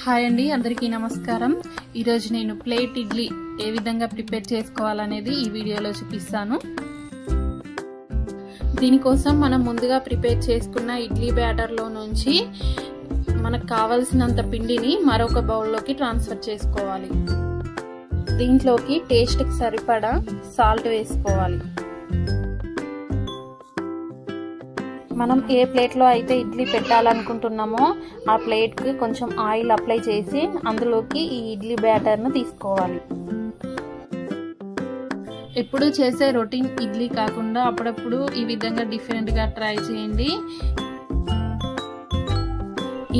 Hi అండి, అందరికీ నమస్కారం. ఈరోజు నేను ప్లేట్ ఇడ్లీ ఏ విధంగా ప్రిపేర్ చేసుకోవాలనేది ఈ వీడియోలో చూపిస్తాను. దీనికోసం మనం ముందుగా ప్రిపేర్ చేసుకున్న ఇడ్లీ బ్యాటర్లో నుంచి మనకు కావలసినంత పిండిని మరొక బౌల్లోకి ట్రాన్స్ఫర్ చేసుకోవాలి. దీంట్లోకి టేస్ట్కి సరిపడా సాల్ట్ వేసుకోవాలి. మనం ఏ ప్లేట్లో అయితే ఇడ్లీ పెట్టాలనుకుంటున్నామో ఆ ప్లేట్కి కొంచెం ఆయిల్ అప్లై చేసి అందులోకి ఈ ఇడ్లీ బ్యాటర్ను తీసుకోవాలి. ఎప్పుడు చేసే రొటీన్ ఇడ్లీ కాకుండా అప్పుడప్పుడు ఈ విధంగా డిఫరెంట్గా ట్రై చేయండి.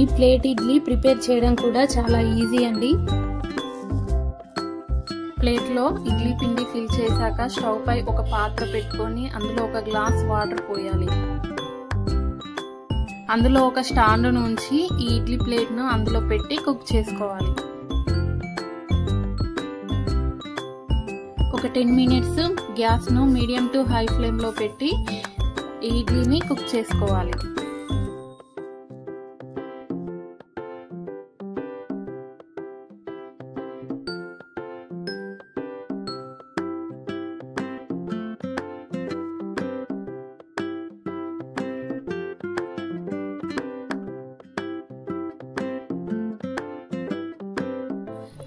ఈ ప్లేట్ ఇడ్లీ ప్రిపేర్ చేయడం కూడా చాలా ఈజీ అండి. ప్లేట్లో ఇడ్లీ పిండి ఫిల్ చేశాక స్టవ్ పై ఒక పాత్ర పెట్టుకొని అందులో ఒక గ్లాస్ వాటర్ పోయాలి. అందులో ఒక స్టాండ్ నుంచి ఈ ఇడ్లీ ప్లేట్ను అందులో పెట్టి కుక్ చేసుకోవాలి. ఒక 10 మినిట్స్ గ్యాస్ను మీడియం టు హై ఫ్లేమ్లో పెట్టి ఈ ఇడ్లీని కుక్ చేసుకోవాలి.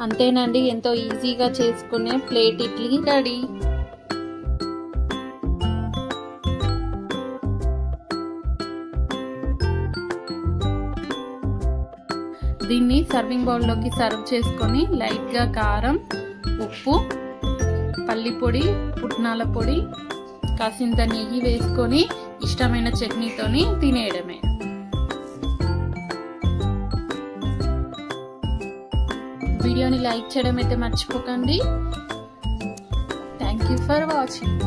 అంతేనండి, ఎంతో ఈజీగా చేసుకునే ప్లేట్ ఇడ్లీ రెడీ. దీన్ని సర్వింగ్ బౌల్లోకి సర్వ్ చేసుకొని లైట్గా కారం, ఉప్పు, పల్లి పొడి, పుట్నాల పొడి, కాసింత నెయ్యి వేసుకొని ఇష్టమైన చట్నీతోని తినేయడమే. వీడియోని లైక్ చేయడం అయితే మర్చిపోకండి. Thank you for watching.